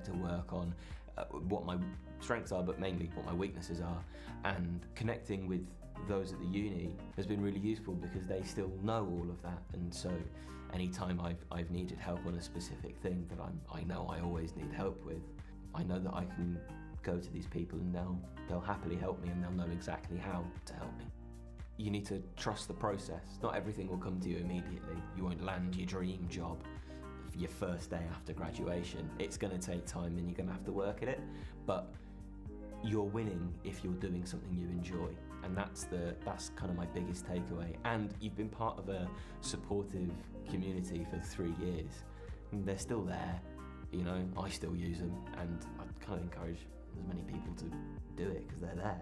like to work on, what my strengths are, but mainly what my weaknesses are. And connecting with those at the uni has been really useful because they still know all of that. And so anytime I've needed help on a specific thing that I know I always need help with, I know that I can go to these people and they'll happily help me, and they'll know exactly how to help me. You need to trust the process. Not everything will come to you immediately. You won't land your dream job for your first day after graduation. It's going to take time and you're going to have to work at it, but you're winning if you're doing something you enjoy. And that's kind of my biggest takeaway. And you've been part of a supportive community for 3 years. And they're still there, you know, I still use them, and I kind of encourage as many people to do it because they're there.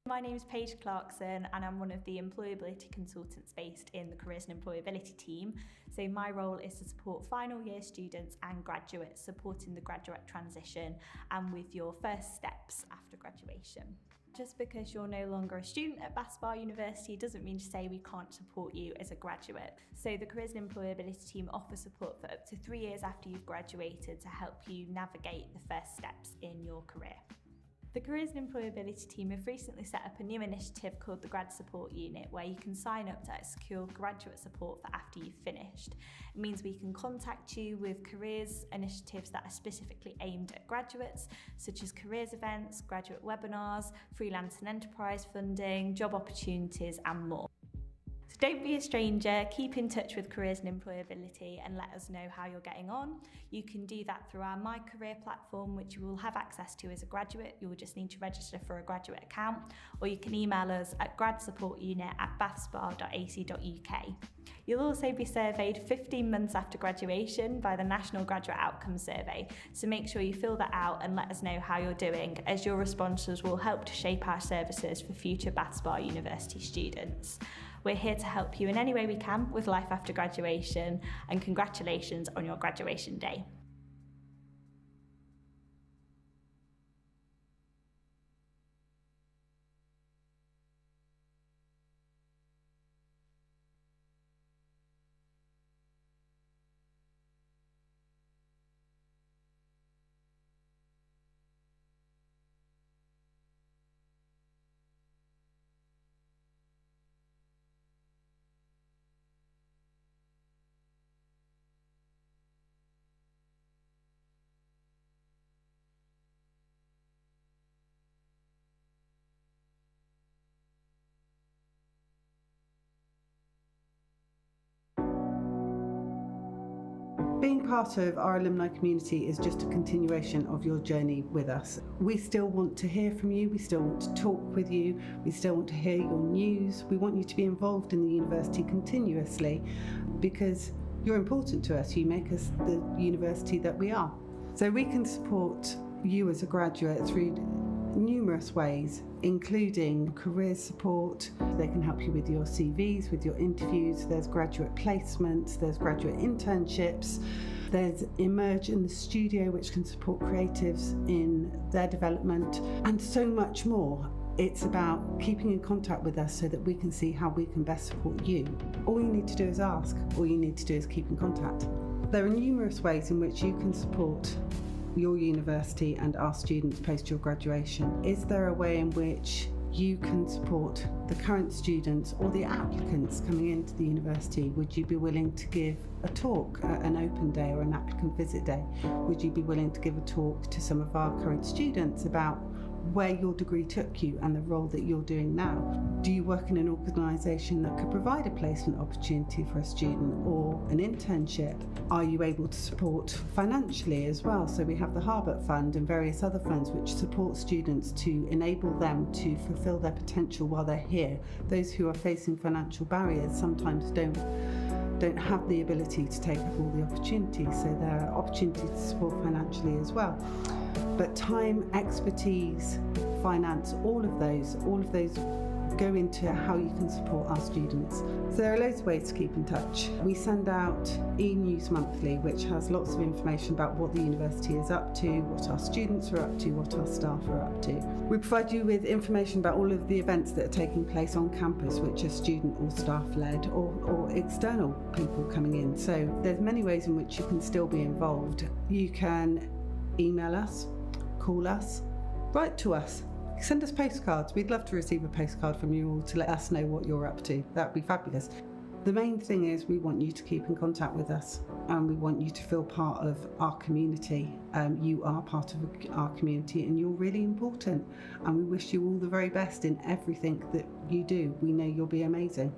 My name is Paige Clarkson and I'm one of the employability consultants based in the Careers and Employability team. So my role is to support final year students and graduates, supporting the graduate transition and with your first steps after graduation. Just because you're no longer a student at Bath Spa University doesn't mean to say we can't support you as a graduate. So the Careers and Employability team offers support for up to 3 years after you've graduated to help you navigate the first steps in your career. The Careers and Employability team have recently set up a new initiative called the Grad Support Unit, where you can sign up to secure graduate support for after you've finished. It means we can contact you with careers initiatives that are specifically aimed at graduates, such as careers events, graduate webinars, freelance and enterprise funding, job opportunities and more. So don't be a stranger, keep in touch with Careers and Employability and let us know how you're getting on. You can do that through our My Career platform, which you will have access to as a graduate. You will just need to register for a graduate account, or you can email us at gradsupportunit@bathspa.ac.uk. You'll also be surveyed 15 months after graduation by the National Graduate Outcomes Survey, so make sure you fill that out and let us know how you're doing, as your responses will help to shape our services for future Bath Spa University students. We're here to help you in any way we can with life after graduation, and congratulations on your graduation day. Being part of our alumni community is just a continuation of your journey with us. We still want to hear from you, we still want to talk with you, we still want to hear your news. We want you to be involved in the university continuously because you're important to us. You make us the university that we are. So we can support you as a graduate through numerous ways, including career support. They can help you with your CVs, with your interviews. There's graduate placements, there's graduate internships, there's Emerge in the Studio, which can support creatives in their development, and so much more. It's about keeping in contact with us so that we can see how we can best support you. All you need to do is ask. All you need to do is keep in contact. There are numerous ways in which you can support your university and our students post your graduation. Is there a way in which you can support the current students or the applicants coming into the university? Would you be willing to give a talk at an open day or an applicant visit day? Would you be willing to give a talk to some of our current students about where your degree took you and the role that you're doing now. Do you work in an organisation that could provide a placement opportunity for a student or an internship? Are you able to support financially as well? So we have the Harbert Fund and various other funds which support students to enable them to fulfil their potential while they're here. Those who are facing financial barriers sometimes don't have the ability to take up all the opportunities, so there are opportunities to support financially as well. But time, expertise, finance, all of those go into how you can support our students. So there are loads of ways to keep in touch. We send out e-news monthly, which has lots of information about what the university is up to, what our students are up to, what our staff are up to. We provide you with information about all of the events that are taking place on campus, which are student or staff-led or external people coming in. So there's many ways in which you can still be involved. You can email us, call us, write to us. Send us postcards. We'd love to receive a postcard from you all to let us know what you're up to. That'd be fabulous. The main thing is we want you to keep in contact with us and we want you to feel part of our community. You are part of our community and you're really important, and we wish you all the very best in everything that you do. We know you'll be amazing.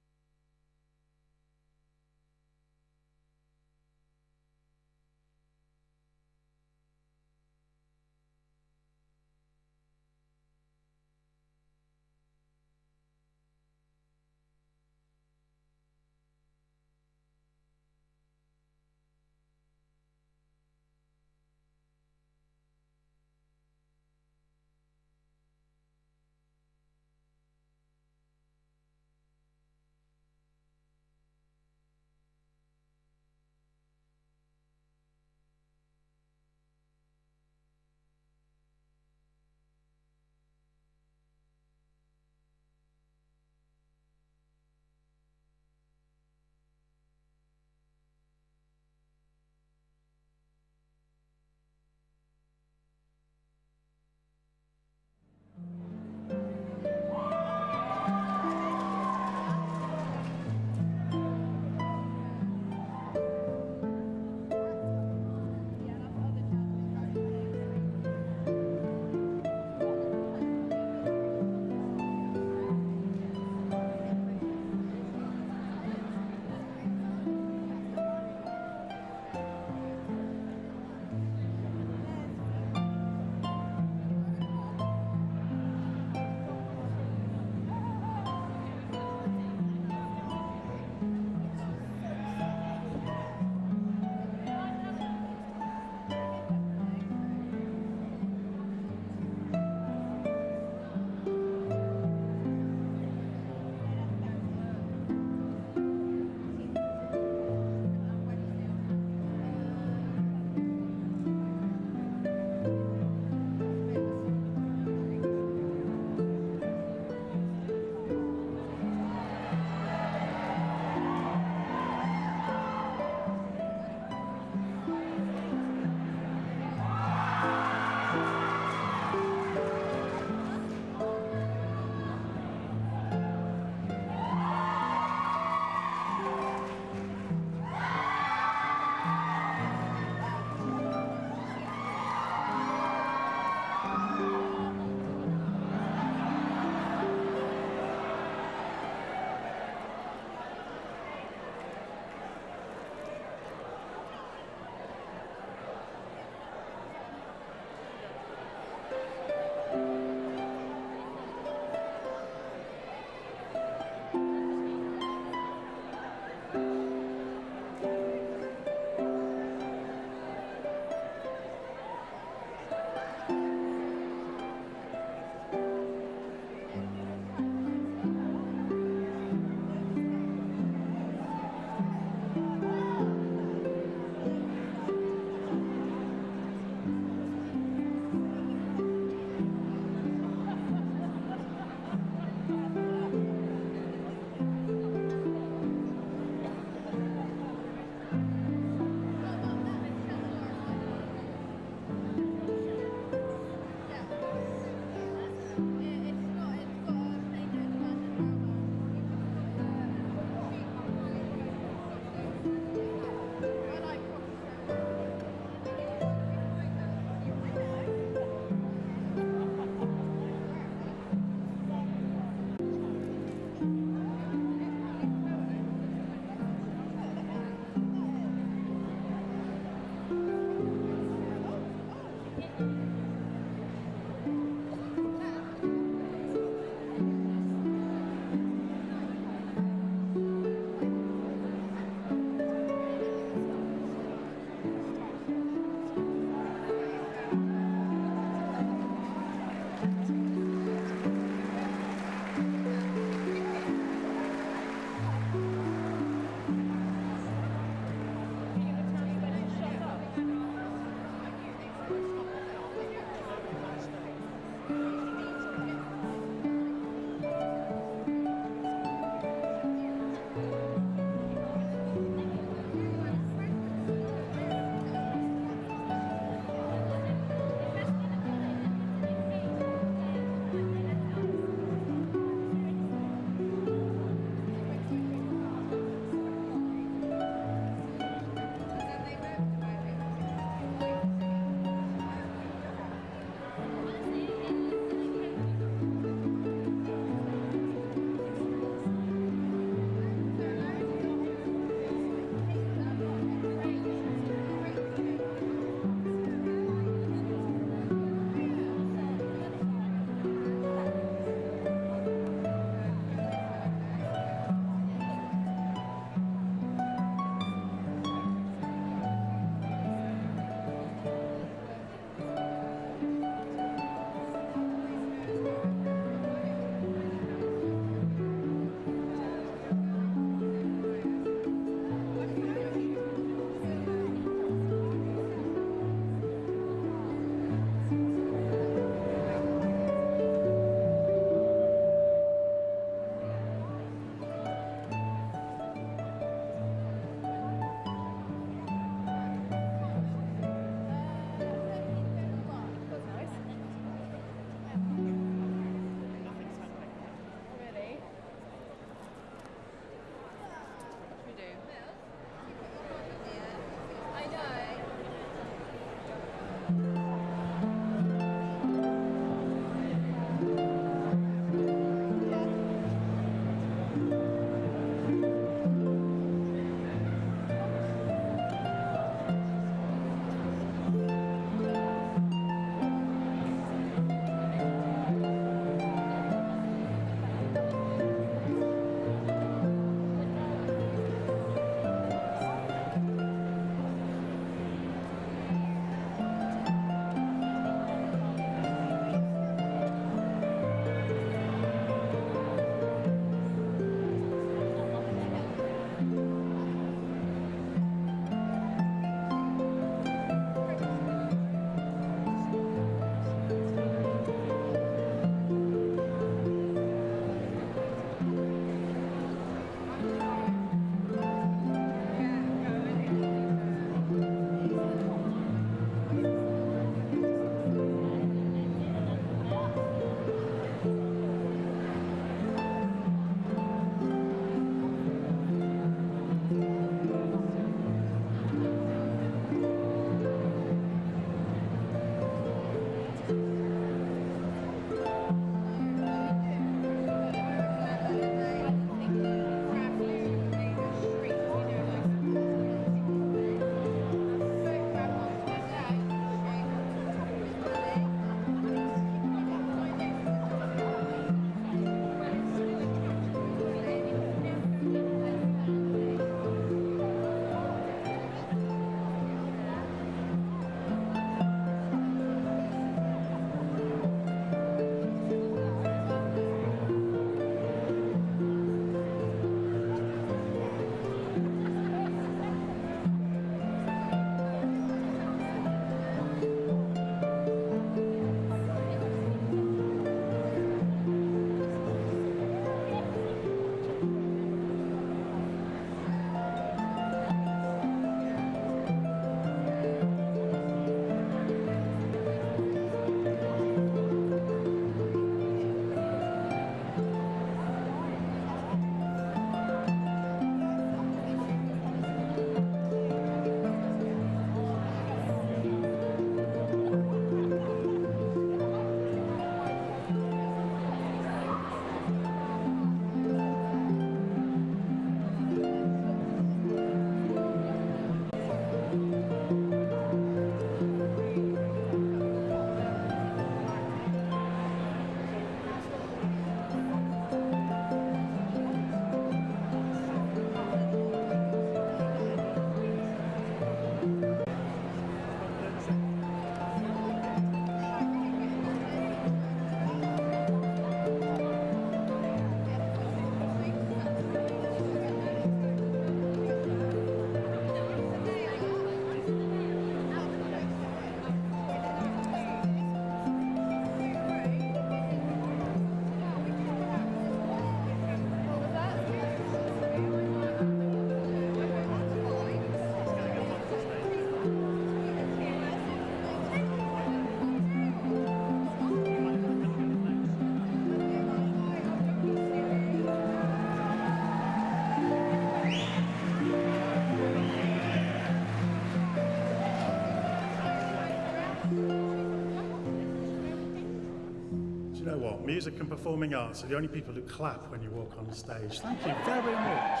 Do you know what? Music and performing arts are the only people who clap when you walk on the stage. Thank you very much.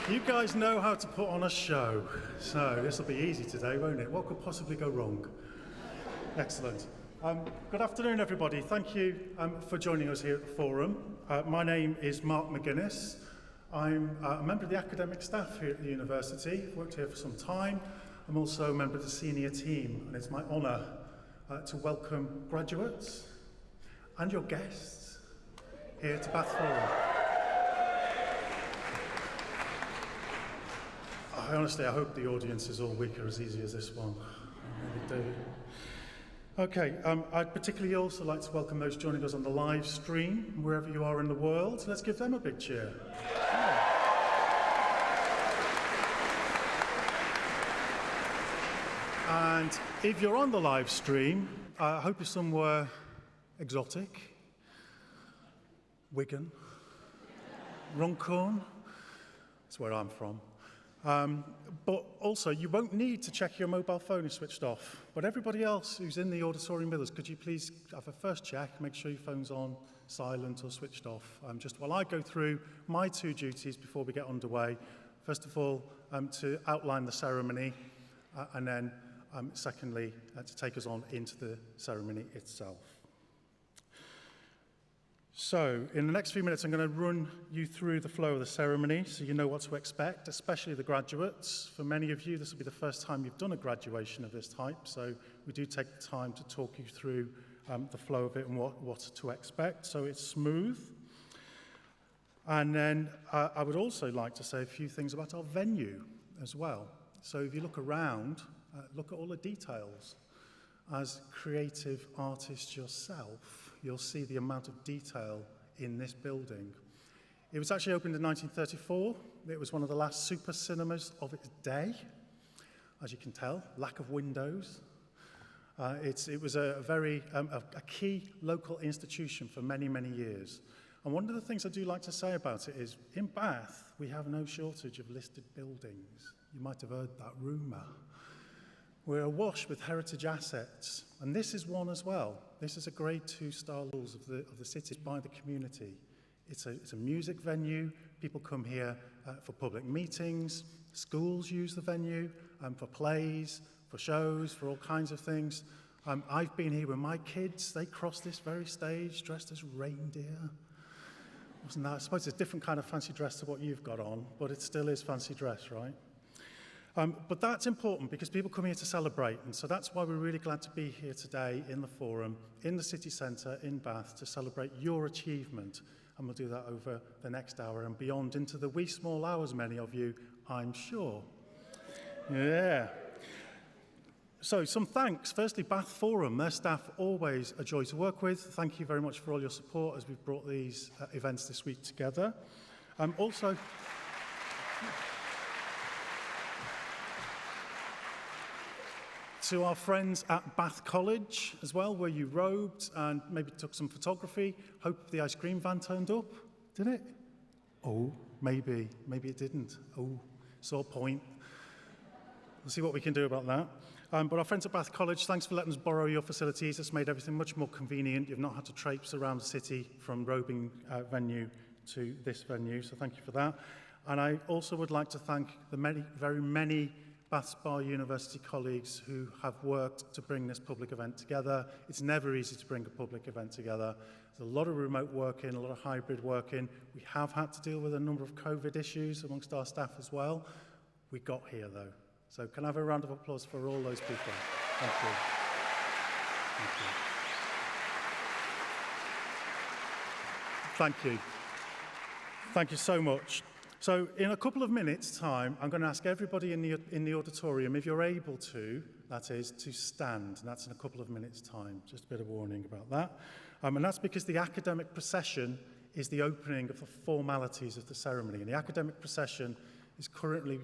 You guys know how to put on a show, so this will be easy today, won't it? What could possibly go wrong? Excellent. Good afternoon, everybody. Thank you for joining us here at the forum. My name is Mark McGuinness. I'm a member of the academic staff here at the university. I've worked here for some time. I'm also a member of the senior team, and it's my honour to welcome graduates and your guests here to Bath Forum. I hope the audience is all week or as easy as this one. I really do. Okay, I'd particularly also like to welcome those joining us on the live stream, wherever you are in the world. Let's give them a big cheer. And if you're on the live stream, I hope you're somewhere exotic. Wigan, Runcorn, that's where I'm from. But also, you won't need to check your mobile phone is switched off. But everybody else who's in the auditorium with us, could you please have a first check, make sure your phone's on silent or switched off. Just while I go through my two duties before we get underway. First of all, to outline the ceremony, and then secondly, to take us on into the ceremony itself. So, in the next few minutes, I'm going to run you through the flow of the ceremony so you know what to expect, especially the graduates. For many of you, this will be the first time you've done a graduation of this type, so we do take the time to talk you through the flow of it and what to expect, so it's smooth. And then I would also like to say a few things about our venue as well. So if you look around, look at all the details. As creative artists yourself, you'll see the amount of detail in this building. It was actually opened in 1934. It was one of the last super cinemas of its day. As you can tell, lack of windows. It was a key local institution for many, many years. And one of the things I do like to say about it is, in Bath, we have no shortage of listed buildings. You might have heard that rumour. We're awash with heritage assets, and this is one as well. This is a Grade 2 star rules of the city by the community. It's a music venue. People come here for public meetings. Schools use the venue for plays, for shows, for all kinds of things. I've been here with my kids. They crossed this very stage dressed as reindeer. Wasn't that? I suppose it's a different kind of fancy dress to what you've got on, but it still is fancy dress, right? But that's important because people come here to celebrate, and so that's why we're really glad to be here today in the forum, in the city centre, in Bath, to celebrate your achievement. And we'll do that over the next hour and beyond, into the wee small hours, many of you, I'm sure. Yeah. So some thanks. Firstly, Bath Forum, their staff always a joy to work with. Thank you very much for all your support as we've brought these events this week together. Also, to our friends at Bath College as well, where you robed and maybe took some photography. Hope the ice cream van turned up. Did it? Oh, maybe. Maybe it didn't. Oh, sore point. We'll see what we can do about that. But our friends at Bath College, thanks for letting us borrow your facilities. It's made everything much more convenient. You've not had to traipse around the city from robing venue to this venue, so thank you for that. And I also would like to thank the very many Bath Spa University colleagues who have worked to bring this public event together. It's never easy to bring a public event together. There's a lot of remote working, a lot of hybrid working. We have had to deal with a number of COVID issues amongst our staff as well. We got here though. So can I have a round of applause for all those people? Thank you. Thank you. Thank you. Thank you so much. So in a couple of minutes' time, I'm going to ask everybody in the auditorium, if you're able to, that is, to stand. And that's in a couple of minutes' time. Just a bit of warning about that. And that's because the academic procession is the opening of the formalities of the ceremony. And the academic procession is currently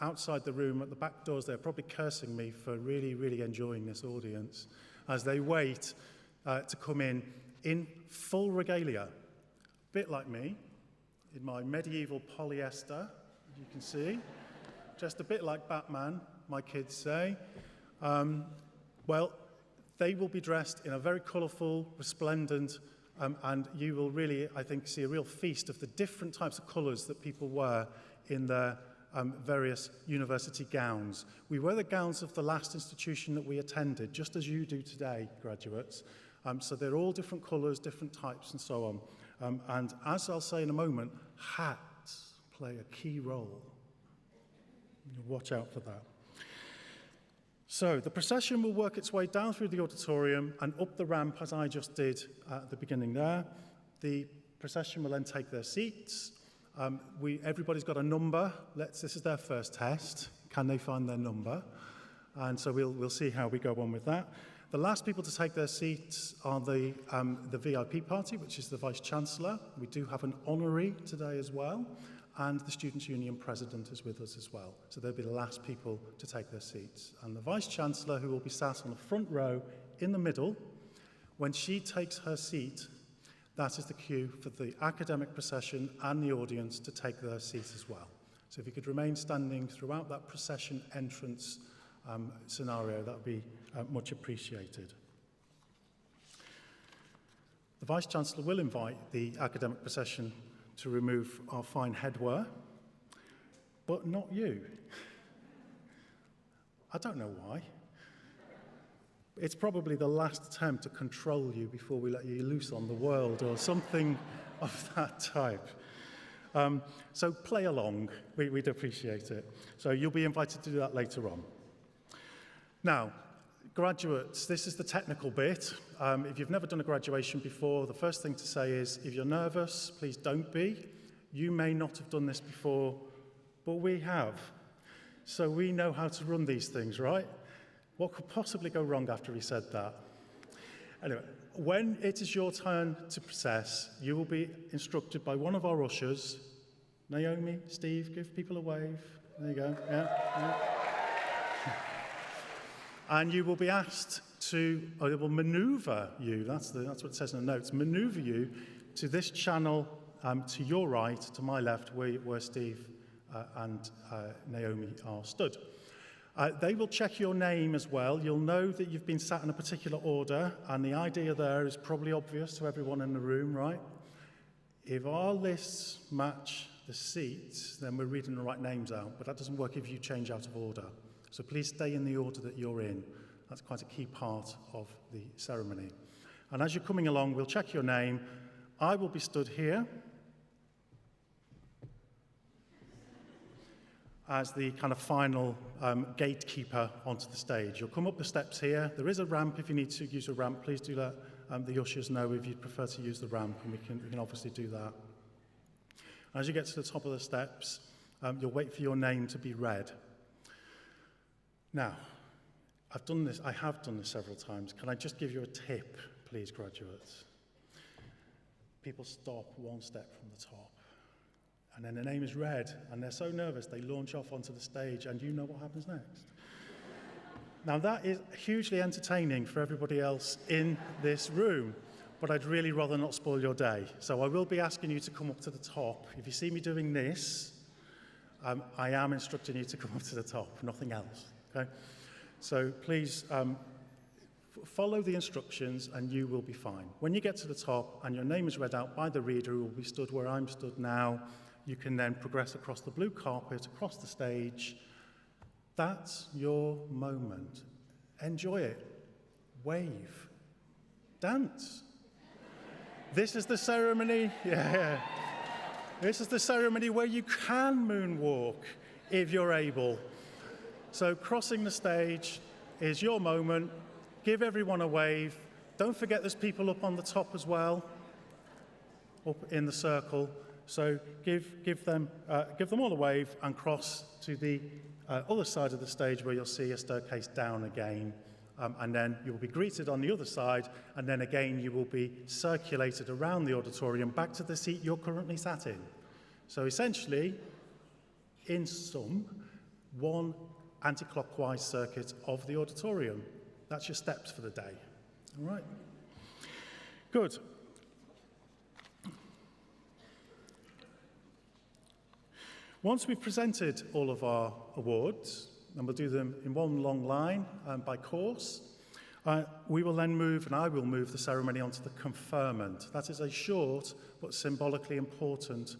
outside the room at the back doors. They're probably cursing me for really, really enjoying this audience as they wait to come in full regalia. A bit like me, in my medieval polyester, as you can see. Just a bit like Batman, my kids say. Well, They will be dressed in a very colourful, resplendent, and you will really, I think, see a real feast of the different types of colours that people wear in their various university gowns. We wear the gowns of the last institution that we attended, just as you do today, graduates. So they're all different colours, different types, and so on. And as I'll say in a moment, hats play a key role. Watch out for that. So the procession will work its way down through the auditorium and up the ramp, as I just did at the beginning there. The procession will then take their seats. Everybody's got a number. This is their first test. Can they find their number? And so we'll see how we go on with that. The last people to take their seats are the VIP party, which is the Vice-Chancellor. We do have an honorary today as well. And the Students' Union President is with us as well. So they'll be the last people to take their seats. And the Vice-Chancellor, who will be sat on the front row in the middle, when she takes her seat, that is the cue for the academic procession and the audience to take their seats as well. So if you could remain standing throughout that procession entrance scenario, that would be much appreciated. The Vice-Chancellor will invite the academic procession to remove our fine headwear, but not you. I don't know why. It's probably the last attempt to control you before we let you loose on the world or something of that type. So play along. We'd appreciate it. So you'll be invited to do that later on. Now, graduates, this is the technical bit. If you've never done a graduation before, the first thing to say is, if you're nervous, please don't be. You may not have done this before, but we have. So we know how to run these things, right? What could possibly go wrong after he said that? Anyway, when it is your turn to process, you will be instructed by one of our ushers. Naomi, Steve, give people a wave. There you go. Yeah. And you will be asked to, or it will maneuver you, that's what it says in the notes, maneuver you to this channel to your right, to my left, where Steve and Naomi are stood. They will check your name as well. You'll know that you've been sat in a particular order, and the idea there is probably obvious to everyone in the room, right? If our lists match the seats, then we're reading the right names out, but that doesn't work if you change out of order. So please stay in the order that you're in. That's quite a key part of the ceremony. And as you're coming along, we'll check your name. I will be stood here as the kind of final gatekeeper onto the stage. You'll come up the steps here. There is a ramp if you need to use a ramp. Please do let the ushers know if you'd prefer to use the ramp, and we can obviously do that. As you get to the top of the steps, you'll wait for your name to be read. Now, I have done this several times. Can I just give you a tip, please, graduates? People stop one step from the top, and then the name is read, and they're so nervous they launch off onto the stage, and you know what happens next. Now, that is hugely entertaining for everybody else in this room, but I'd really rather not spoil your day. So I will be asking you to come up to the top. If you see me doing this, I am instructing you to come up to the top, nothing else. Okay? So please follow the instructions and you will be fine. When you get to the top and your name is read out by the reader who will be stood where I'm stood now, you can then progress across the blue carpet, across the stage. That's your moment. Enjoy it. Wave. Dance. This is the ceremony. Yeah. This is the ceremony where you can moonwalk if you're able. So crossing the stage is your moment. Give everyone a wave. Don't forget there's people up on the top as well, up in the circle. So give them all a wave and cross to the other side of the stage where you'll see a staircase down again. And then you will be greeted on the other side, and then again you will be circulated around the auditorium back to the seat you're currently sat in. So essentially, in sum, one anti-clockwise circuit of the auditorium. That's your steps for the day. All right? Good. Once we've presented all of our awards, and we'll do them in one long line by course, We will then move, and I will move the ceremony onto the conferment. That is a short but symbolically important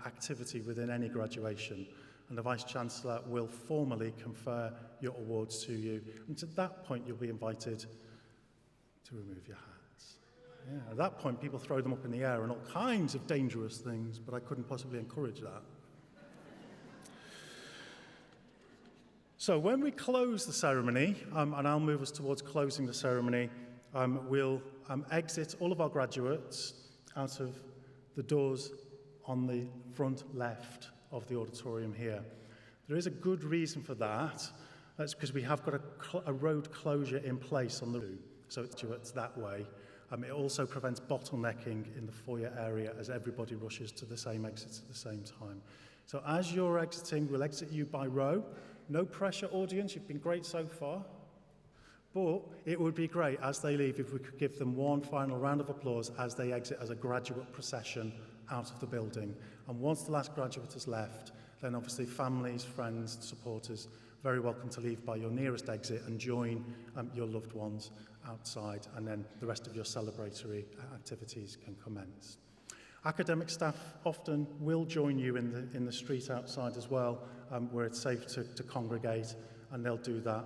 activity within any graduation. And the Vice-Chancellor will formally confer your awards to you. And at that point, you'll be invited to remove your hats. Yeah, at that point, people throw them up in the air and all kinds of dangerous things, but I couldn't possibly encourage that. So when we close the ceremony, and I'll move us towards closing the ceremony, we'll exit all of our graduates out of the doors on the front left of the auditorium here. There is a good reason for that. That's because we have got a road closure in place on the route, so it's that way. It also prevents bottlenecking in the foyer area as everybody rushes to the same exits at the same time. So as you're exiting, we'll exit you by row. No pressure, audience, you've been great so far. But it would be great as they leave if we could give them one final round of applause as they exit as a graduate procession out of the building. And once the last graduate has left, then obviously families, friends, supporters, very welcome to leave by your nearest exit and join your loved ones outside, and then the rest of your celebratory activities can commence. Academic staff often will join you in the street outside as well, where it's safe to congregate, and they'll do that.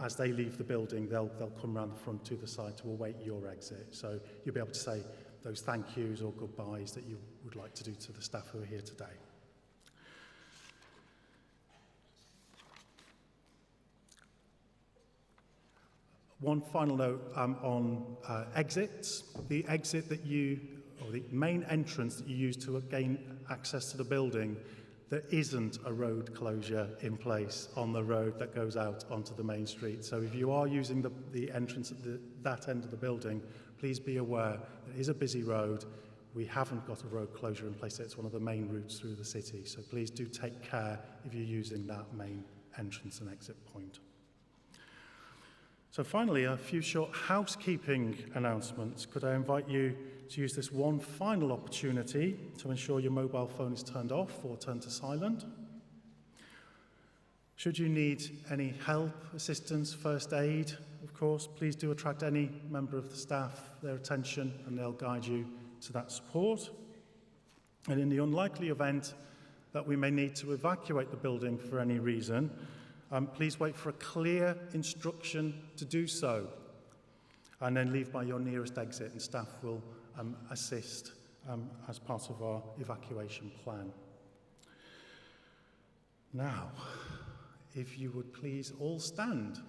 As they leave the building, they'll come around the front to the side to await your exit. So you'll be able to say those thank yous or goodbyes that you would like to do to the staff who are here today. One final note on exits. The exit that or the main entrance that you use to gain access to the building, there isn't a road closure in place on the road that goes out onto the main street. So if you are using the entrance at that end of the building, please be aware it is a busy road. We haven't got a road closure in place. It's one of the main routes through the city. So please do take care if you're using that main entrance and exit point. So finally, a few short housekeeping announcements. Could I invite you to use this one final opportunity to ensure your mobile phone is turned off or turned to silent? Should you need any help, assistance, first aid, of course, please do attract any member of the staff, their attention, and they'll guide you to that support. And in the unlikely event that we may need to evacuate the building for any reason, please wait for a clear instruction to do so, and then leave by your nearest exit, and staff will assist as part of our evacuation plan. Now, if you would please all stand,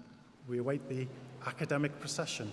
we await the academic procession.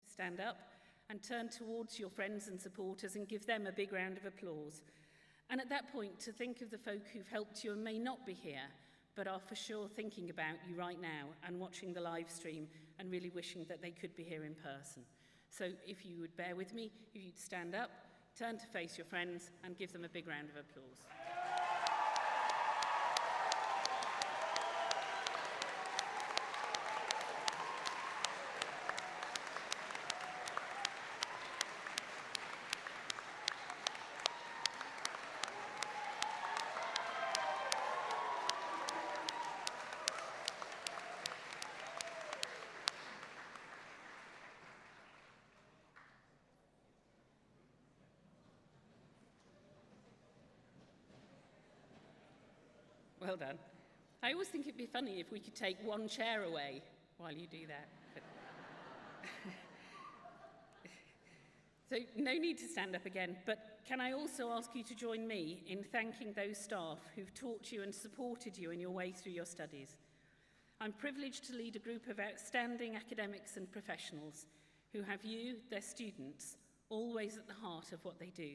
Stand up and turn towards your friends and supporters and give them a big round of applause. And at that point, to think of the folk who've helped you and may not be here, but are for sure thinking about you right now and watching the live stream and really wishing that they could be here in person. So if you would bear with me, if you'd stand up, turn to face your friends and give them a big round of applause. Well done. I always think it'd be funny if we could take one chair away while you do that. But So no need to stand up again, but can I also ask you to join me in thanking those staff who've taught you and supported you in your way through your studies. I'm privileged to lead a group of outstanding academics and professionals who have you, their students, always at the heart of what they do.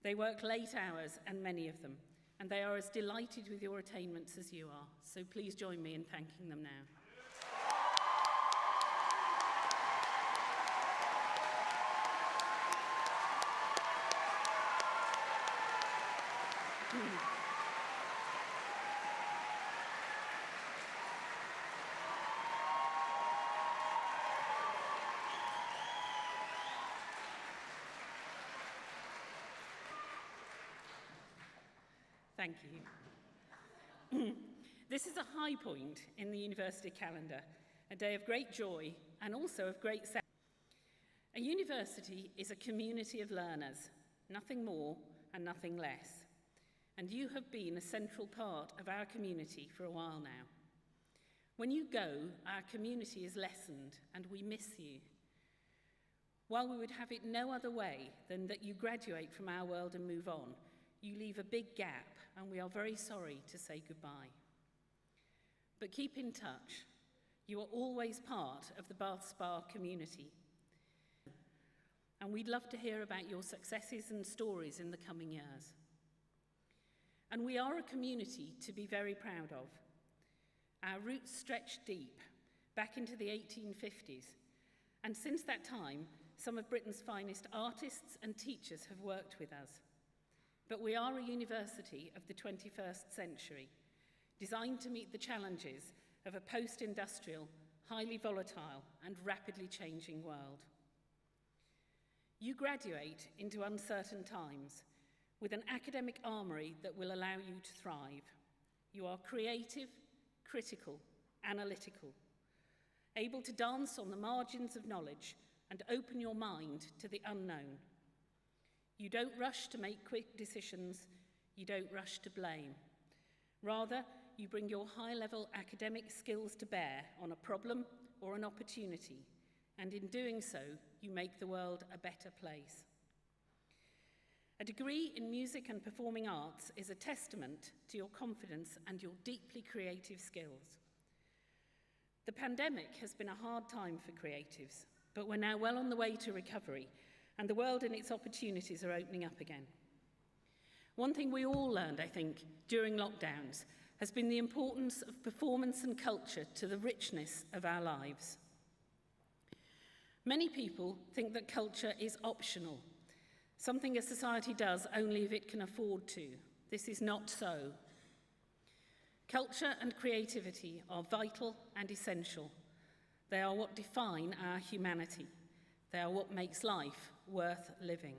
They work late hours, and many of them, and they are as delighted with your attainments as you are. So please join me in thanking them now. Thank you. This is a high point in the university calendar, a day of great joy and also of great sadness. A university is a community of learners, nothing more and nothing less. And you have been a central part of our community for a while now. When you go, our community is lessened and we miss you. While we would have it no other way than that you graduate from our world and move on, you leave a big gap, and we are very sorry to say goodbye. But keep in touch. You are always part of the Bath Spa community. And we'd love to hear about your successes and stories in the coming years. And we are a community to be very proud of. Our roots stretch deep, back into the 1850s. And since that time, some of Britain's finest artists and teachers have worked with us. But we are a university of the 21st century, designed to meet the challenges of a post-industrial, highly volatile and rapidly changing world. You graduate into uncertain times with an academic armoury that will allow you to thrive. You are creative, critical, analytical, able to dance on the margins of knowledge and open your mind to the unknown. You don't rush to make quick decisions. You don't rush to blame. Rather, you bring your high-level academic skills to bear on a problem or an opportunity, and in doing so, you make the world a better place. A degree in music and performing arts is a testament to your confidence and your deeply creative skills. The pandemic has been a hard time for creatives, but we're now well on the way to recovery, and the world and its opportunities are opening up again. One thing we all learned, I think, during lockdowns has been the importance of performance and culture to the richness of our lives. Many people think that culture is optional, something a society does only if it can afford to. This is not so. Culture and creativity are vital and essential. They are what define our humanity. They are what makes life worth living.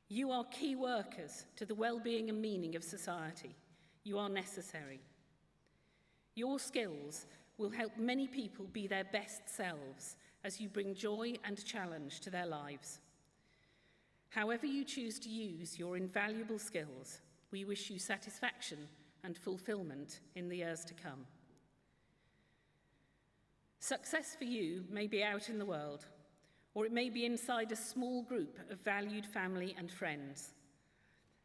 You are key workers to the well-being and meaning of society. You are necessary. Your skills will help many people be their best selves as you bring joy and challenge to their lives. However you choose to use your invaluable skills, we wish you satisfaction and fulfillment in the years to come. Success for you may be out in the world, or it may be inside a small group of valued family and friends.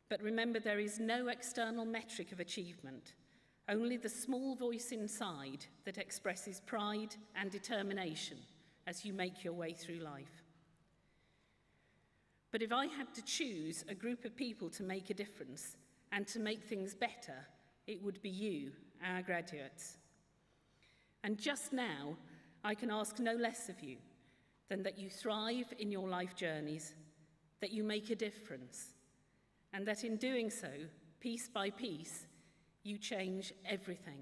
But remember, there is no external metric of achievement, only the small voice inside that expresses pride and determination as you make your way through life. But if I had to choose a group of people to make a difference and to make things better, it would be you, our graduates. And just now, I can ask no less of you than that you thrive in your life journeys, that you make a difference, and that in doing so, piece by piece, you change everything.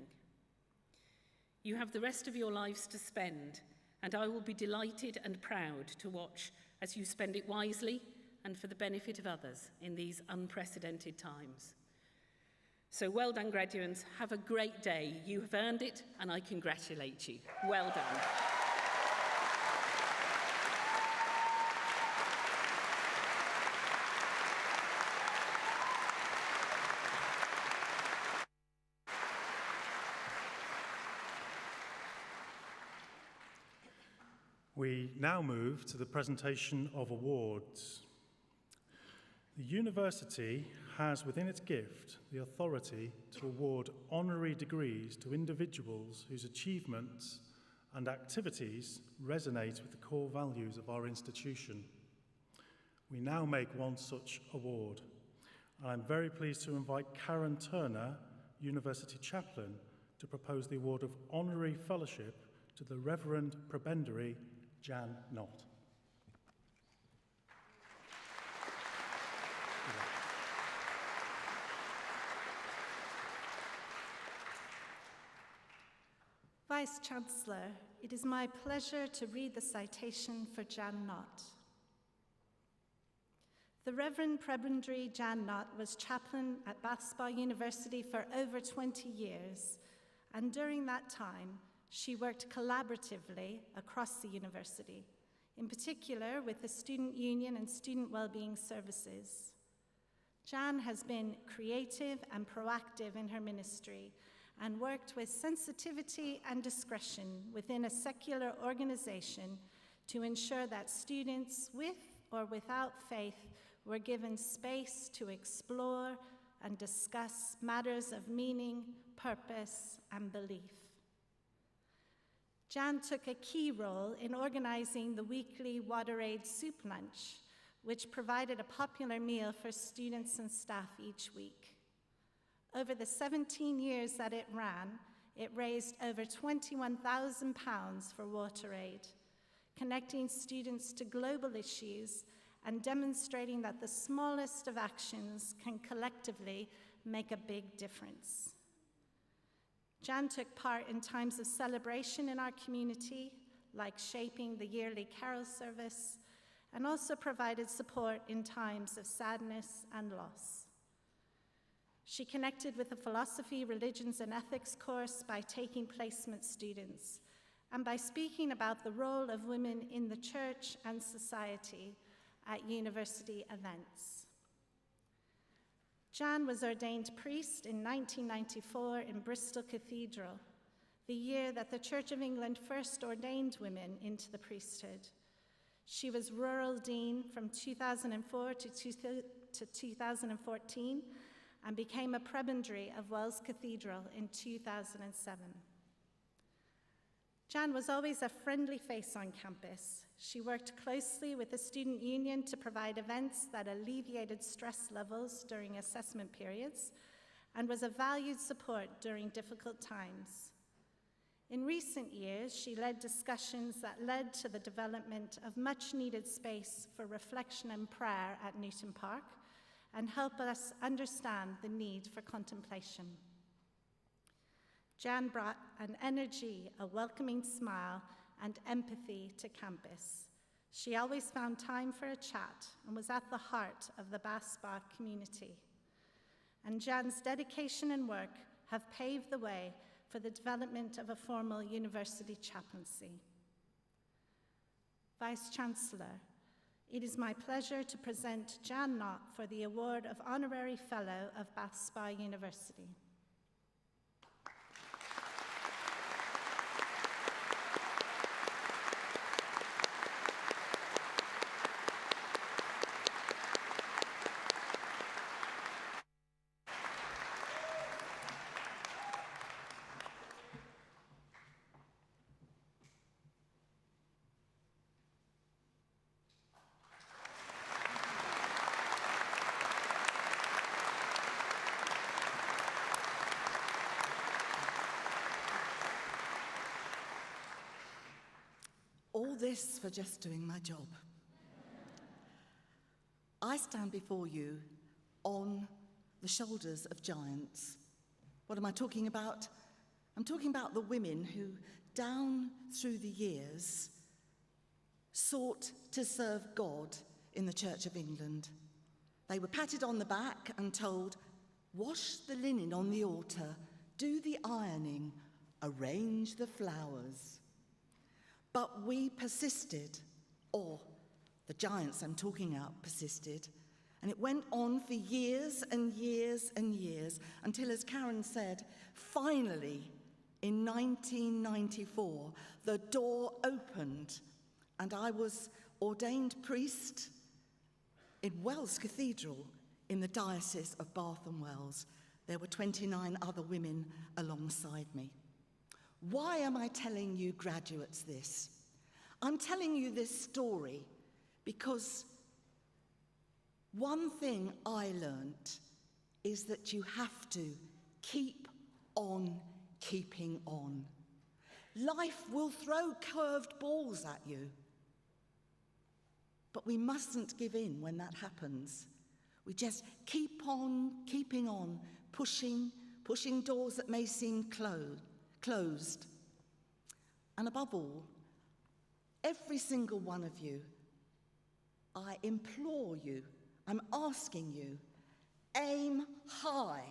You have the rest of your lives to spend, and I will be delighted and proud to watch as you spend it wisely and for the benefit of others in these unprecedented times. So well done, graduates. Have a great day. You have earned it, and I congratulate you. Well done. We now move to the presentation of awards. The university has within its gift the authority to award honorary degrees to individuals whose achievements and activities resonate with the core values of our institution. We now make one such award. And I'm very pleased to invite Karen Turner, University Chaplain, to propose the award of honorary fellowship to the Reverend Prebendary Jan Knott. Vice-Chancellor, it is my pleasure to read the citation for Jan Knott. The Reverend Prebendary Jan Knott was chaplain at Bath Spa University for over 20 years, and during that time, she worked collaboratively across the university, in particular with the Student Union and Student Wellbeing Services. Jan has been creative and proactive in her ministry and worked with sensitivity and discretion within a secular organization to ensure that students with or without faith were given space to explore and discuss matters of meaning, purpose, and belief. Jan took a key role in organizing the weekly WaterAid soup lunch, which provided a popular meal for students and staff each week. Over the 17 years that it ran, it raised over £21,000 for WaterAid, connecting students to global issues and demonstrating that the smallest of actions can collectively make a big difference. Jan took part in times of celebration in our community, like shaping the yearly carol service, and also provided support in times of sadness and loss. She connected with the philosophy, religions, and ethics course by taking placement students and by speaking about the role of women in the church and society at university events. Jan was ordained priest in 1994 in Bristol Cathedral, the year that the Church of England first ordained women into the priesthood. She was rural dean from 2004 to 2014 and became a prebendary of Wells Cathedral in 2007. Jan was always a friendly face on campus. She worked closely with the Student Union to provide events that alleviated stress levels during assessment periods and was a valued support during difficult times. In recent years, she led discussions that led to the development of much-needed space for reflection and prayer at Newton Park and helped us understand the need for contemplation. Jan brought an energy, a welcoming smile, and empathy to campus. She always found time for a chat and was at the heart of the Bath Spa community. And Jan's dedication and work have paved the way for the development of a formal university chaplaincy. Vice-Chancellor, it is my pleasure to present Jan Knott for the award of Honorary Fellow of Bath Spa University. All this for just doing my job. I stand before you on the shoulders of giants. What am I talking about? I'm talking about the women who, down through the years, sought to serve God in the Church of England. They were patted on the back and told, wash the linen on the altar, do the ironing, arrange the flowers. But we persisted, or the giants I'm talking about persisted, and it went on for years and years and years until, as Karen said, finally, in 1994, the door opened and I was ordained priest in Wells Cathedral in the Diocese of Bath and Wells. There were 29 other women alongside me. Why am I telling you graduates this? I'm telling you this story because one thing I learnt is that you have to keep on keeping on. Life will throw curved balls at you, but we mustn't give in when that happens. We just keep on keeping on, pushing doors that may seem closed. And above all, every single one of you, I implore you, I'm asking you, aim high,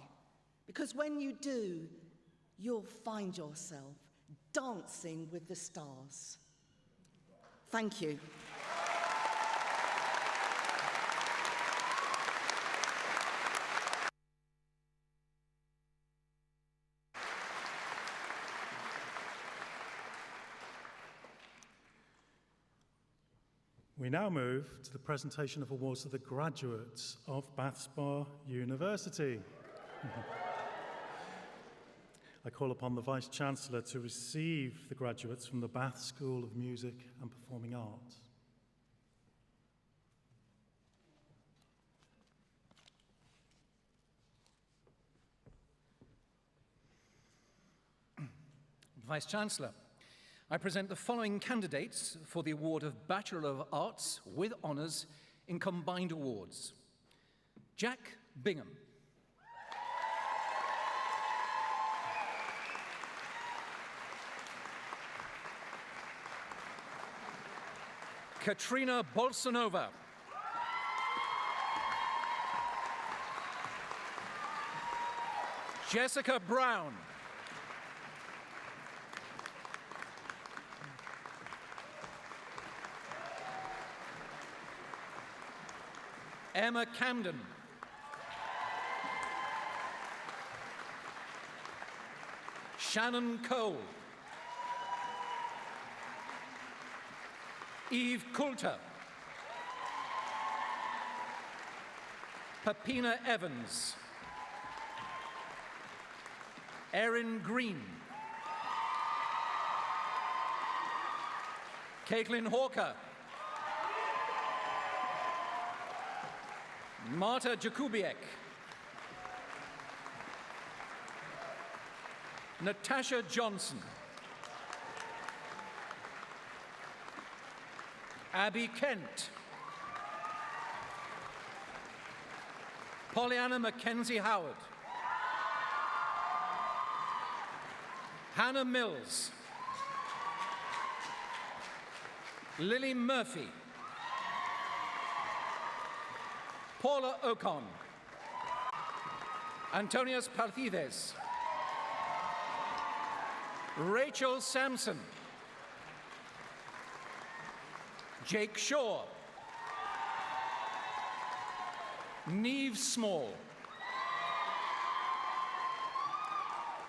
because when you do, you'll find yourself dancing with the stars. Thank you. We now move to the presentation of awards to the graduates of Bath University. I call upon the Vice-Chancellor to receive the graduates from the Bath School of Music and Performing Arts. Vice-Chancellor, I present the following candidates for the award of Bachelor of Arts with Honours in Combined Awards. Jack Bingham. Katrina Bolsonova. Jessica Brown. Emma Camden. Shannon Cole. Eve Coulter. Pepina Evans. Erin Green. Caitlin Hawker. Marta Jakubiec. Natasha Johnson. Abby Kent. Pollyanna Mackenzie Howard. Hannah Mills. Lily Murphy. Paula Ocon. Antonius Partides. Rachel Sampson. Jake Shaw. Neve Small.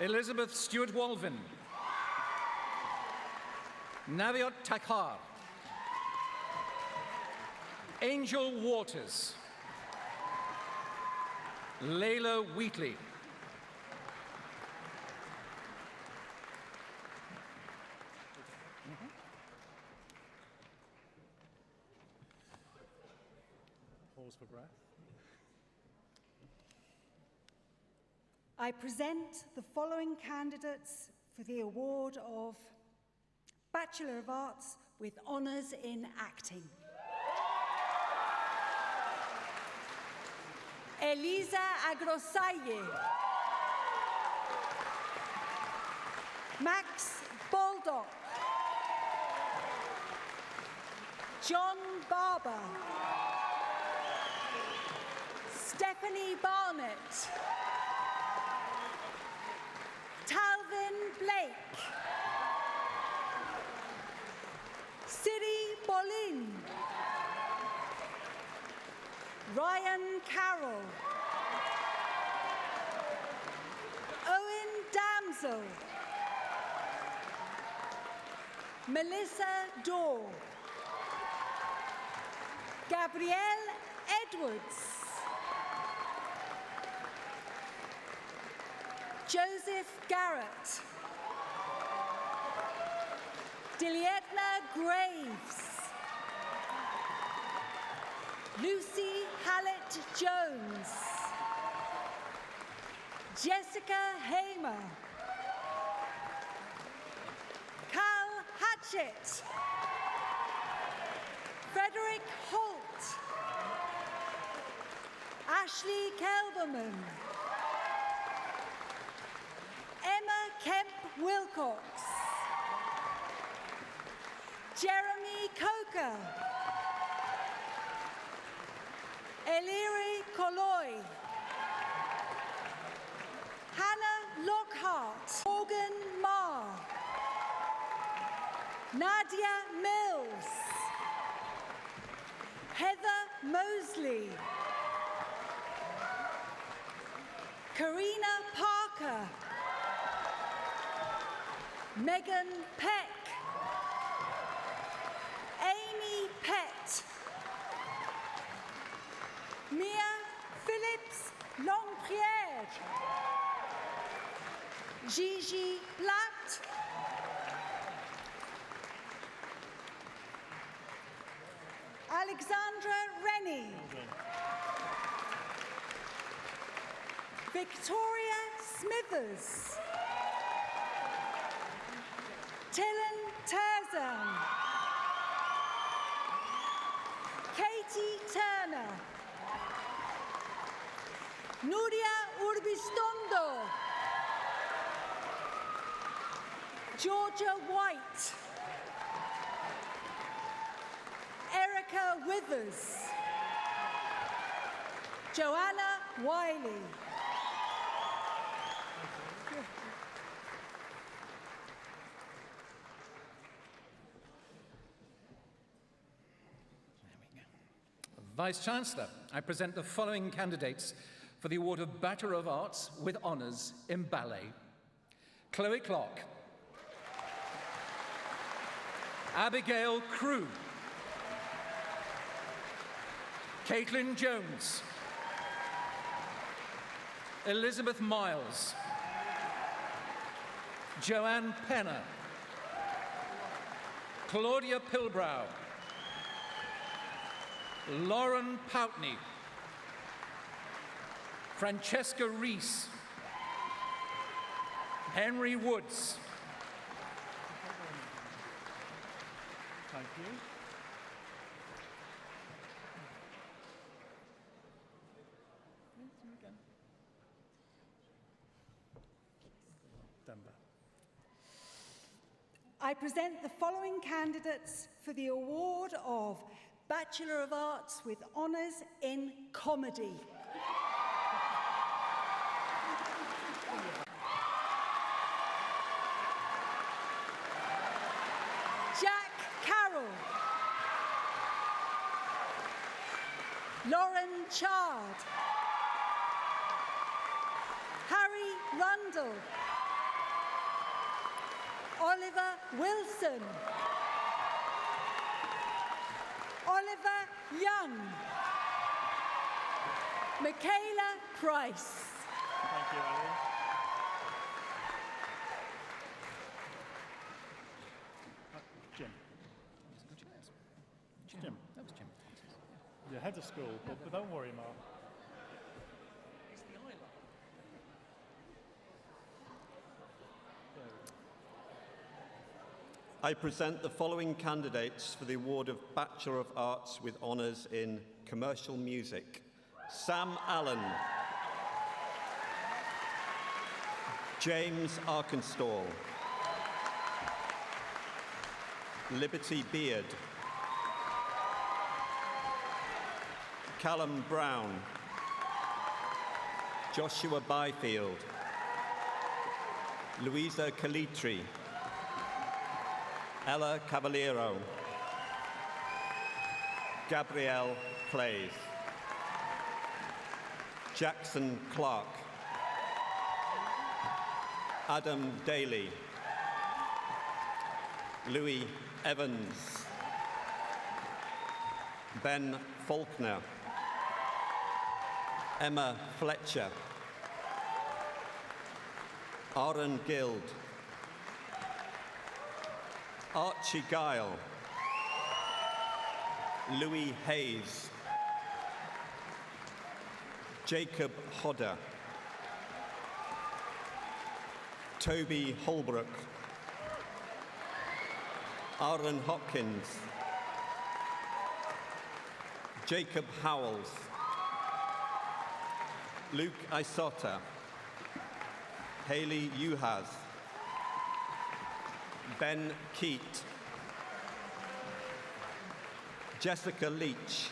Elizabeth Stewart-Walvin. Naviot Takhar. Angel Waters. Layla Wheatley. Pause for breath. I present the following candidates for the award of Bachelor of Arts with Honours in Acting. Elisa Agrosaye. Max Baldock. John Barber. Stephanie Barnett. Talvin Blake. Siri Bolin. Ryan Carroll. Owen Damsel. Melissa Dorr. Gabrielle Edwards. Joseph Garrett. Dilietna Graves. Lucy Hallett-Jones. Jessica Hamer. Cal Hatchett. Frederick Holt. Ashley Kelberman. Emma Kemp Wilcox. Jeremy Coker. Eliri Koloy. Hannah Lockhart. Morgan Marr. Nadia Mills. Heather Mosley. Karina Parker. Megan Peck. Amy Pett. Mia Phillips Longprière. Gigi Platt. Alexandra Rennie. Victoria Smithers. Tillen Terzan. Katie Turner. Nuria Urbistondo. Georgia White. Erica Withers. Joanna Wiley. Vice-Chancellor, I present the following candidates for the award of Bachelor of Arts with Honours in Ballet. Chloe Clark. Abigail Crew. Caitlin Jones. Elizabeth Miles. Joanne Penner. Claudia Pilbrow. Lauren Poutney. Francesca Rees. Henry Woods. Thank you. Denver. I present the following candidates for the award of Bachelor of Arts with Honours in Comedy. Jack Carroll. Lauren Chard. Harry Rundle. Oliver Wilson. Oliver Young. Michaela Price. Thank you, Ali. Jim. Jim. That was Jim. You're head of school, but don't worry, Mark. I present the following candidates for the award of Bachelor of Arts with Honours in Commercial Music. Sam Allen. James Arkenstall. Liberty Beard. Callum Brown. Joshua Byfield. Louisa Calitri. Ella Cavaliero. Gabrielle Clays. Jackson Clark. Adam Daly. Louis Evans. Ben Faulkner, Emma Fletcher, Aaron Guild, Archie Guile, Louis Hayes, Jacob Hodder, Toby Holbrook, Aaron Hopkins, Jacob Howells, Luke Isota, Hayley Uhas, Ben Keat, Jessica Leach,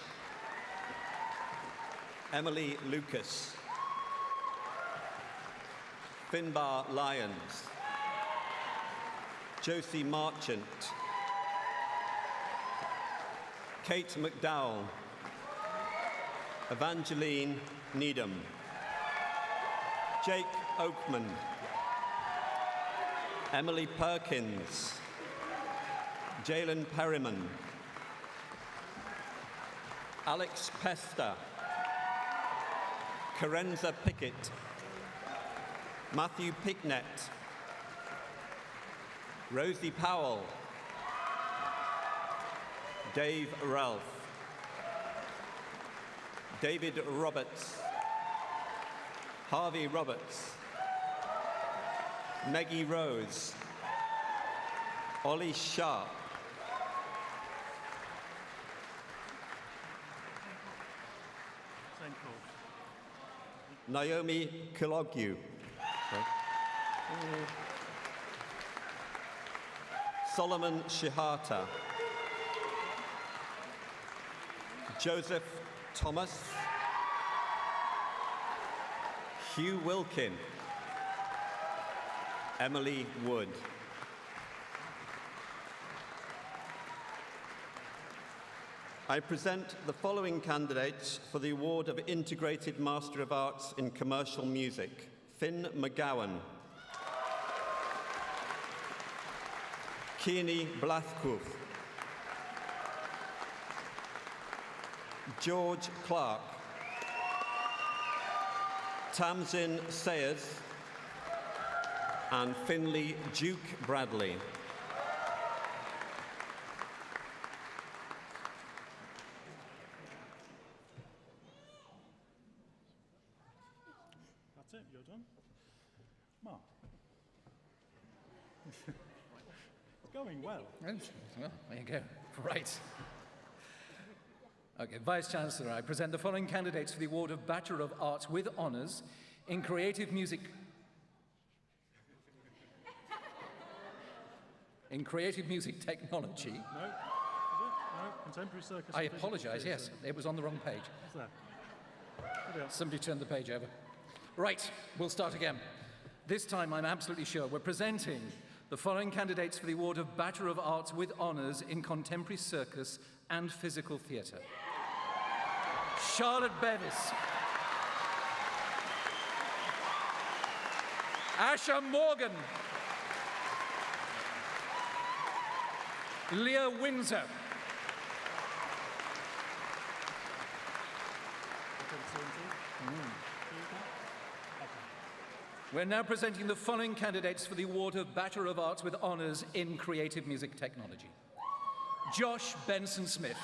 Emily Lucas, Finbar Lyons, Josie Marchant, Kate McDowell, Evangeline Needham, Jake Oakman, Emily Perkins, Jalen Perryman, Alex Pesta, Karenza Pickett, Matthew Picknett, Rosie Powell, Dave Ralph, David Roberts, Harvey Roberts, Maggie Rose, Ollie Sharp, Naomi Kilogyu, Solomon Shihata, Joseph Thomas, Hugh Wilkin, Emily Wood. I present the following candidates for the award of Integrated Master of Arts in Commercial Music. Finn McGowan, Kearney Blathcove, George Clark, Tamsin Sayers, and Finley Duke Bradley. That's it, you're done. Mark. It's going well. Well, there you go. Right. Okay, Vice-Chancellor, I present the following candidates for the award of Bachelor of Arts with Honours in Creative Music. In Creative Music Technology. No, is it? No, Contemporary Circus. I apologise, yes, it was on the wrong page. What's that? Somebody turned the page over. Right, we'll start again. This time I'm absolutely sure we're presenting the following candidates for the award of Bachelor of Arts with Honours in Contemporary Circus and Physical Theatre. Charlotte Bevis, Asha Morgan, Leah Windsor, We're now presenting the following candidates for the award of Bachelor of Arts with Honours in Creative Music Technology. Josh Benson Smith,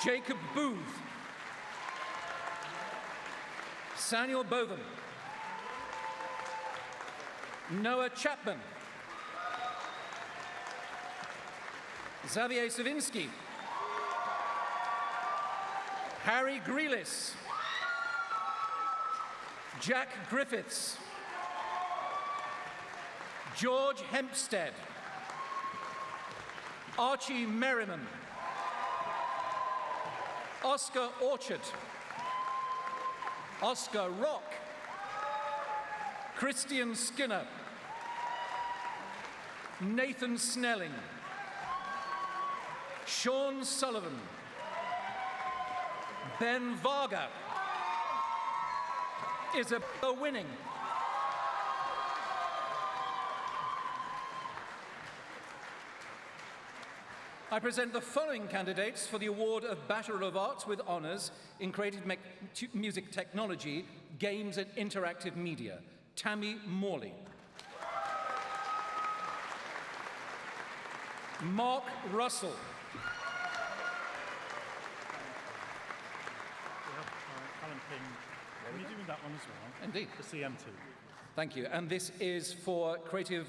Jacob Booth, Samuel Botham, Noah Chapman, Xavier Savinsky, Harry Grealis, Jack Griffiths, George Hempstead, Archie Merriman, Oscar Orchard, Oscar Rock, Christian Skinner, Nathan Snelling, Sean Sullivan, Ben Varga, Isabella Winning, I present the following candidates for the award of Bachelor of Arts with Honours in Creative Music Technology, Games and Interactive Media. Tammy Morley. Mark Russell. Alan King. Are we doing that one as well? Indeed. The CM2. Thank you. And this is for Creative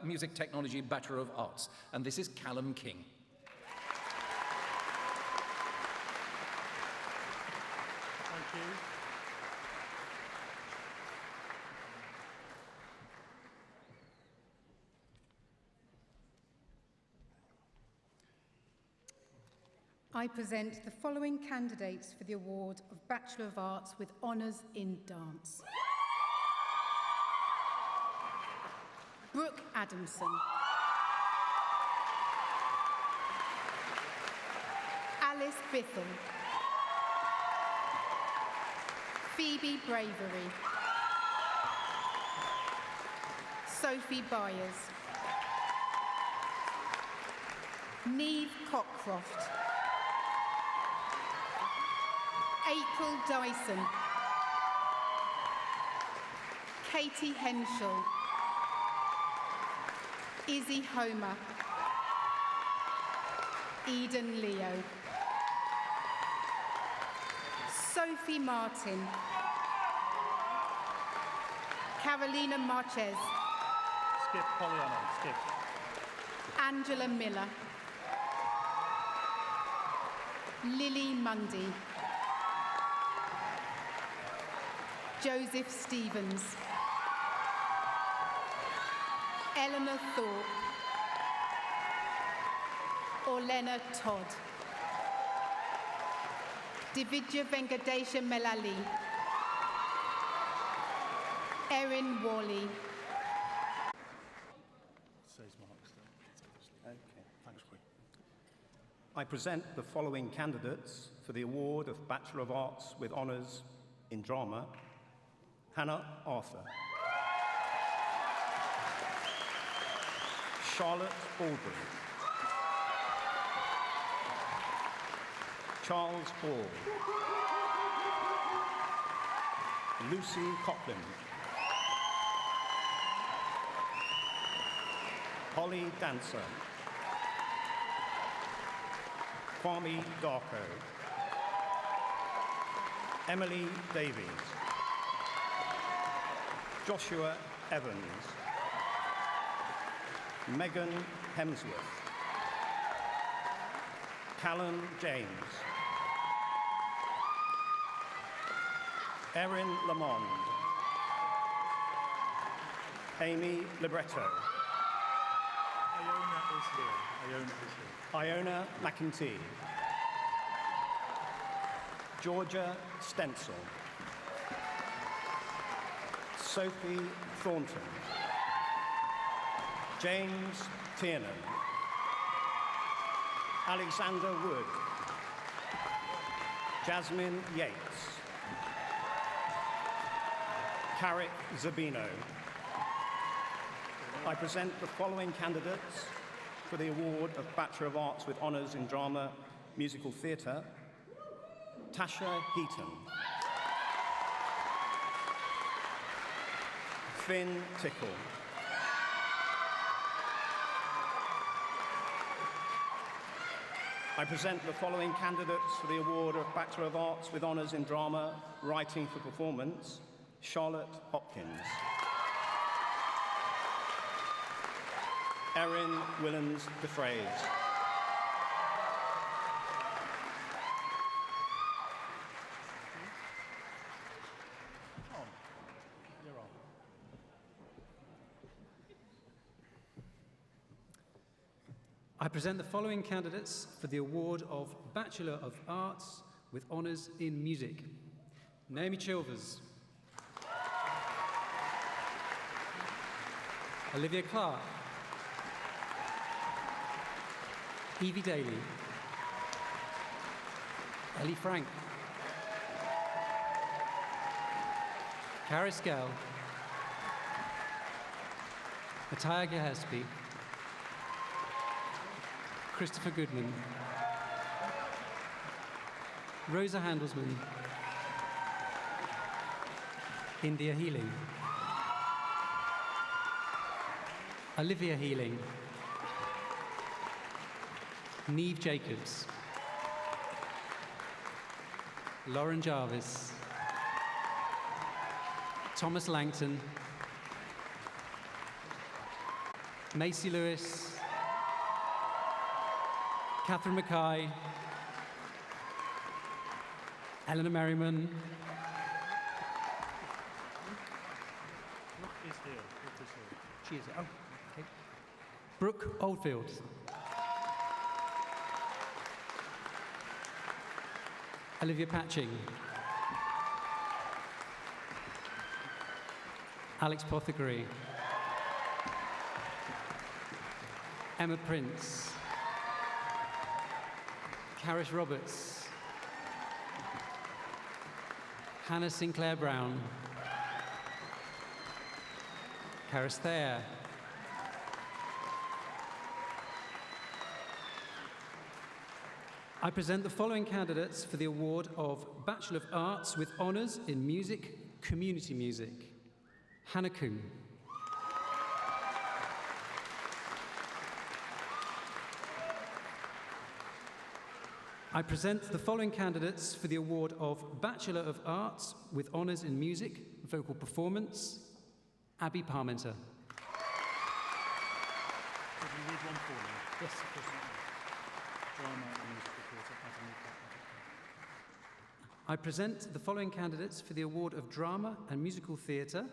Music Technology Bachelor of Arts. And this is Callum King. Thank you. I present the following candidates for the award of Bachelor of Arts with Honours in Dance. Brooke Adamson. Alice Bitham. Phoebe Bravery. Sophie Byers. Neve Cockcroft. April Dyson. Katie Henschel. Izzy Homer. Eden Leo. Sophie Martin. Carolina Marquez. Skip, Pollyanna, skip. Angela Miller. Lily Mundy. Joseph Stevens. Eleanor Thorpe. Orlena Todd. Dividya Venkadesha Melali. Erin Worley. Says Mark still. Okay. Thanks, Queen. I present the following candidates for the award of Bachelor of Arts with Honours in Drama. Hannah Arthur. Charlotte Baldwin. Charles Ball. Lucy Coughlin. Holly Dancer. Kwame Darko. Emily Davies. Joshua Evans. Megan Hemsworth. Callum James. Erin Lamond. Amy Libretto. Iona is here. Iona is here. Iona McEntee. Georgia Stencil. Sophie Thornton. James Tiernan. Alexander Wood. Jasmine Yates. Carrick Zabino. I present the following candidates for the award of Bachelor of Arts with Honours in Drama, Musical Theatre. Tasha Heaton. Finn Tickle. I present the following candidates for the award of Bachelor of Arts with Honours in Drama, Writing for Performance. Charlotte Hopkins. Erin Willens DeFrays. You're on. I present the following candidates for the award of Bachelor of Arts with Honours in Music. Naomi Chilvers. Olivia Clark. Evie Daly. Ellie Frank. Caris Gell. Mattia Gillespie. Christopher Goodman. Rosa Handelsman. India Healing. Olivia Healing. Neve Jacobs. Lauren Jarvis. Thomas Langton. Macy Lewis. Catherine Mackay. Eleanor Merriman. She is here. Oh, okay. Brooke Oldfield. Olivia Patching. Alex Pothegary. Emma Prince. Carish Roberts. Hannah Sinclair Brown. Karis Thayer. I present the following candidates for the award of Bachelor of Arts with Honours in Music, Community Music. Hannah Kuhn. I present the following candidates for the award of Bachelor of Arts with Honours in Music, Vocal Performance. Abby Parmenter. Yes, of course. Drama and musical theatre. I present the following candidates for the award of Drama and Musical Theatre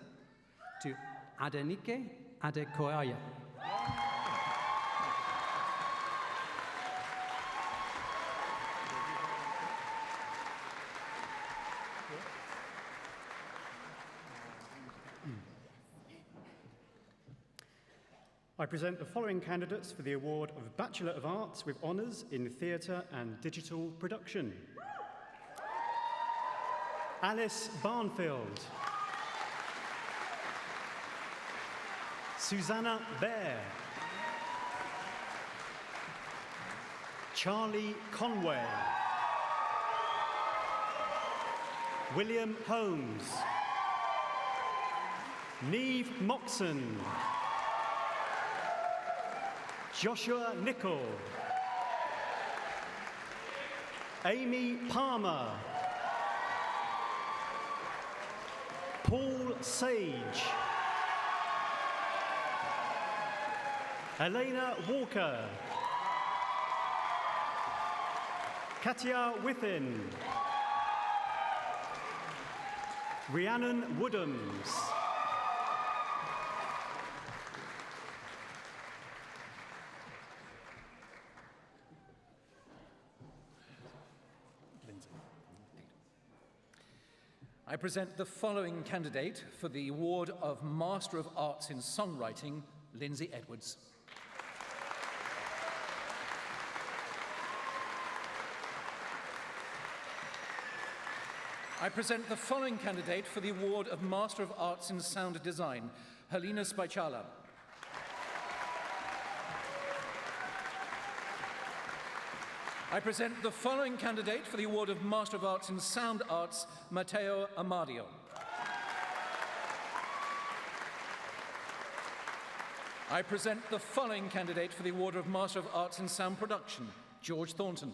to Adenike Adekoya. I present the following candidates for the award of Bachelor of Arts with Honours in Theatre and Digital Production. Alice Barnfield. Susanna Baer. Charlie Conway. William Holmes. Neve Moxon. Joshua Nichol. Amy Palmer. Paul Sage. Elena Walker. Katia Within. Rhiannon Woodhams. I present the following candidate for the award of Master of Arts in Songwriting, Lindsay Edwards. I present the following candidate for the award of Master of Arts in Sound Design, Helena Spichala. I present the following candidate for the award of Master of Arts in Sound Arts, Matteo Amadio. I present the following candidate for the award of Master of Arts in Sound Production, George Thornton.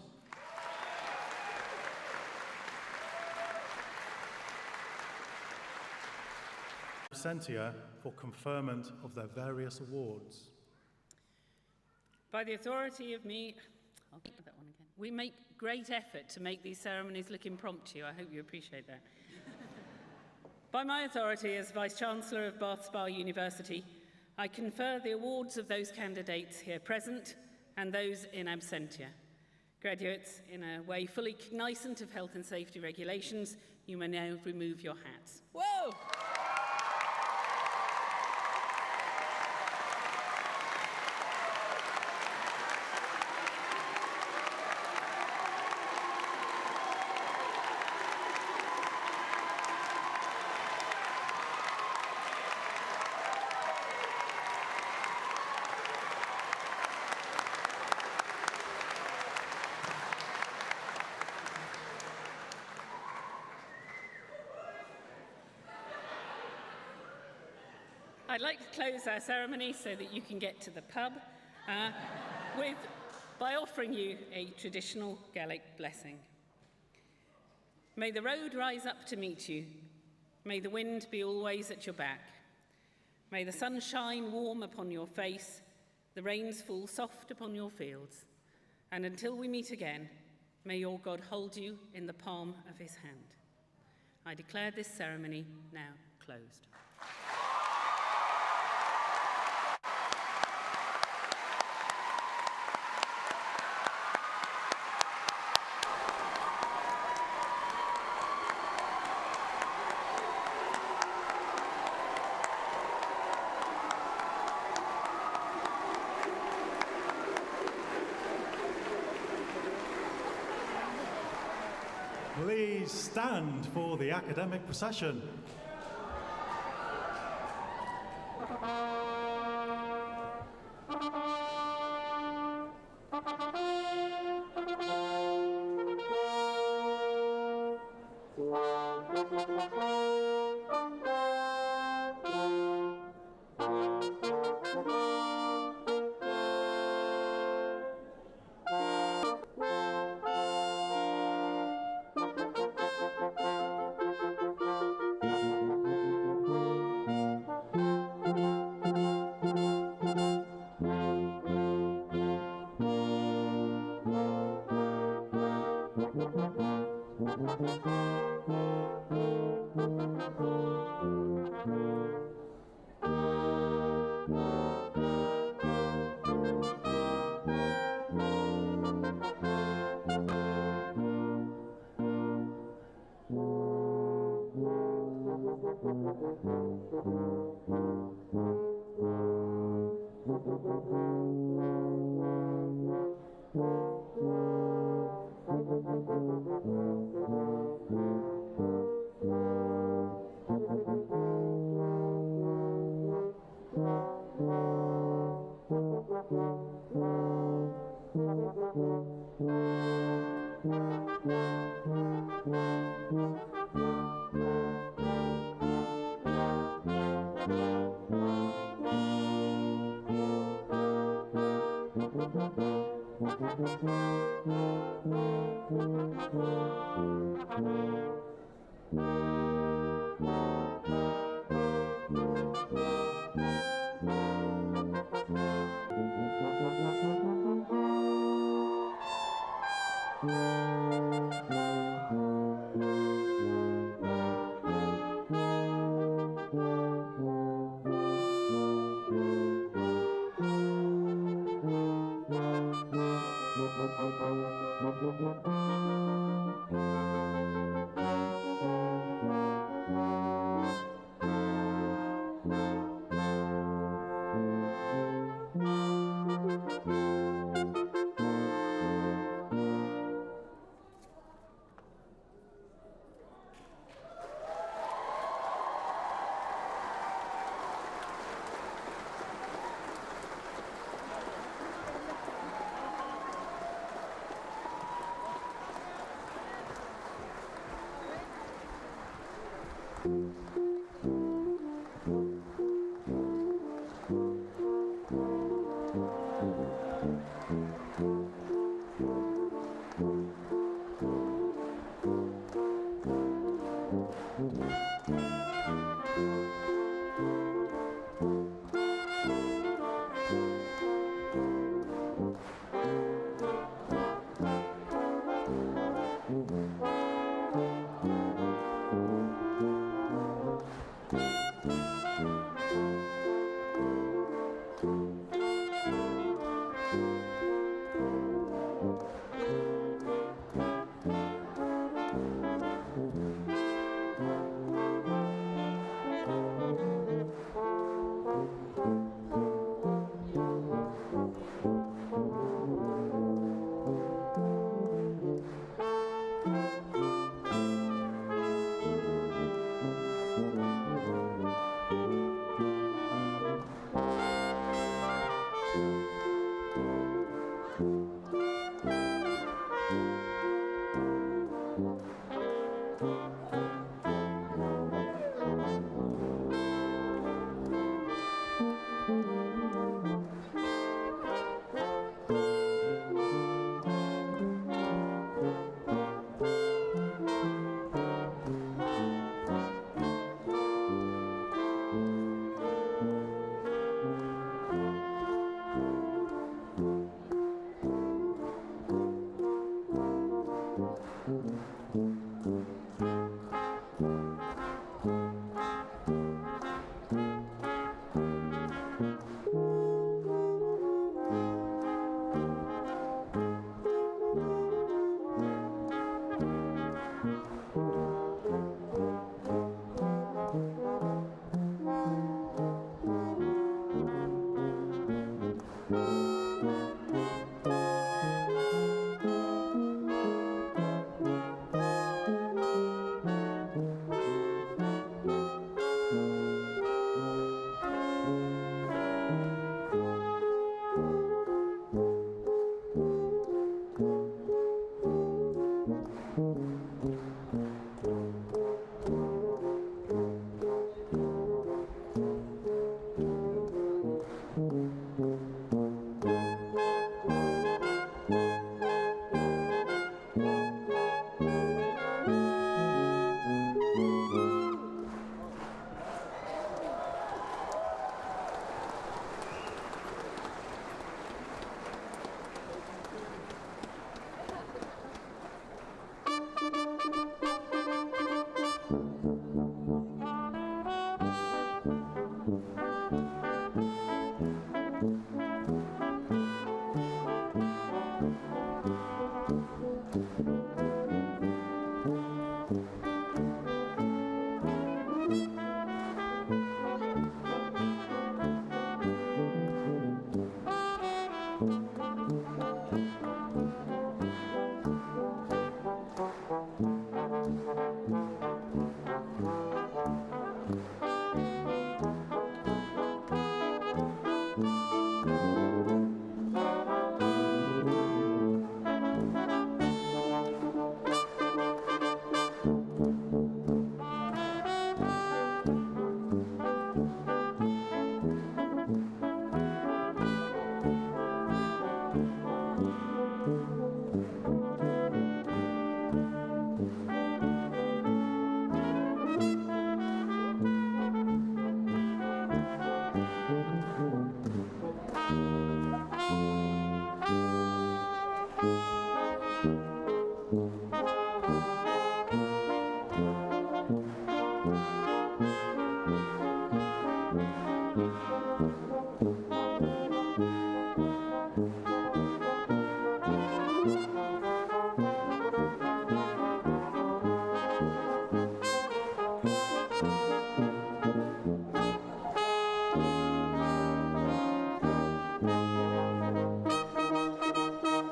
Absentia for conferment of their various awards. By the authority of me, I'll get that one again. We make great effort to make these ceremonies look impromptu. I hope you appreciate that. By my authority as Vice-Chancellor of Bath Spa University, I confer the awards of those candidates here present and those in absentia. Graduates, in a way fully cognizant of health and safety regulations, you may now remove your hats. Whoa! I'd like to close our ceremony so that you can get to the pub by offering you a traditional Gaelic blessing. May the road rise up to meet you. May the wind be always at your back. May the sun shine warm upon your face, the rains fall soft upon your fields. And until we meet again, may your God hold you in the palm of his hand. I declare this ceremony now closed. Please stand for the academic procession.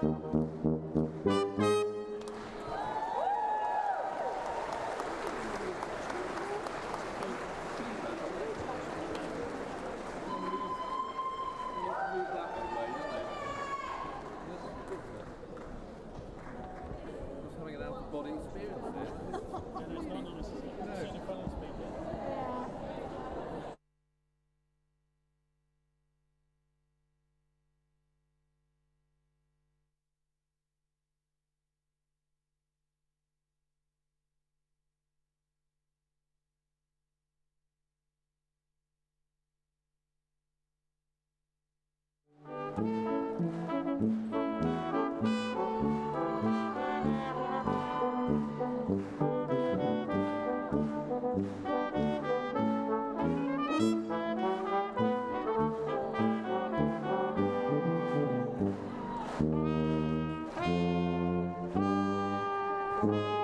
Thank you.